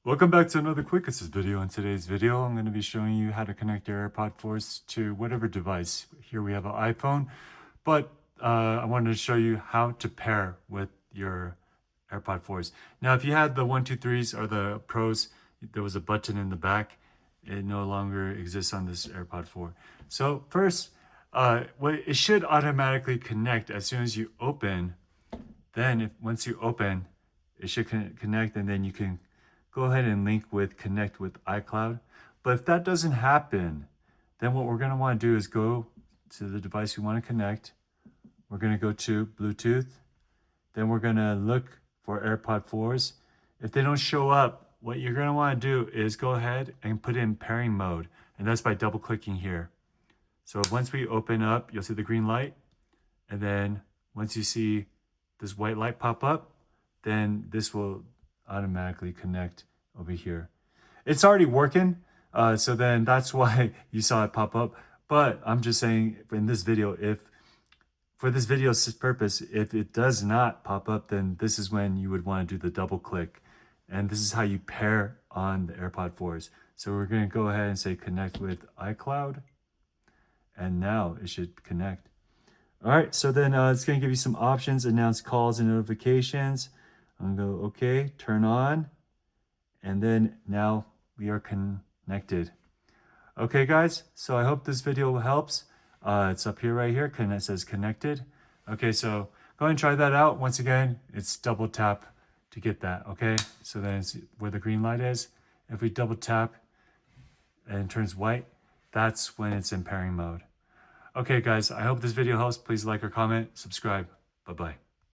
Welcome back to another Quick Assist video. In today's video, I'm going to be showing you how to connect your AirPod 4s to whatever device. Here we have an iPhone, but I wanted to show you how to pair with your AirPod 4s. Now, if you had the 123s or the Pros, there was a button in the back. It no longer exists on this AirPod 4. So first, it should automatically connect as soon as you open. Then once you open, it should connect, and then you can go ahead and connect with iCloud. But if that doesn't happen, then what we're going to want to do is go to the device we want to connect. We're going to go to Bluetooth. Then we're going to look for AirPod 4s. If they don't show up, what you're going to want to do is go ahead and put it in pairing mode. And that's by double clicking here. So once we open up, you'll see the green light. And then once you see this white light pop up, then this will automatically connect over here. It's already working, so then that's why you saw it pop up. But I'm just saying, in this video, for this video's purpose, if it does not pop up, then this is when you would want to do the double click, and this is how you pair on the AirPod 4s. So we're going to go ahead and say connect with iCloud, and now it should connect. All right, so then it's going to give you some options: announce calls and notifications. I'm going to go okay, turn on, and then now we are connected. Okay guys, so I hope this video helps. It's up here right here, and it says connected. Okay, so go ahead and try that out. Once again, it's double tap to get that, okay? So then it's where the green light is. If we double tap and it turns white, that's when it's in pairing mode. Okay guys, I hope this video helps. Please like or comment, subscribe. Bye-bye.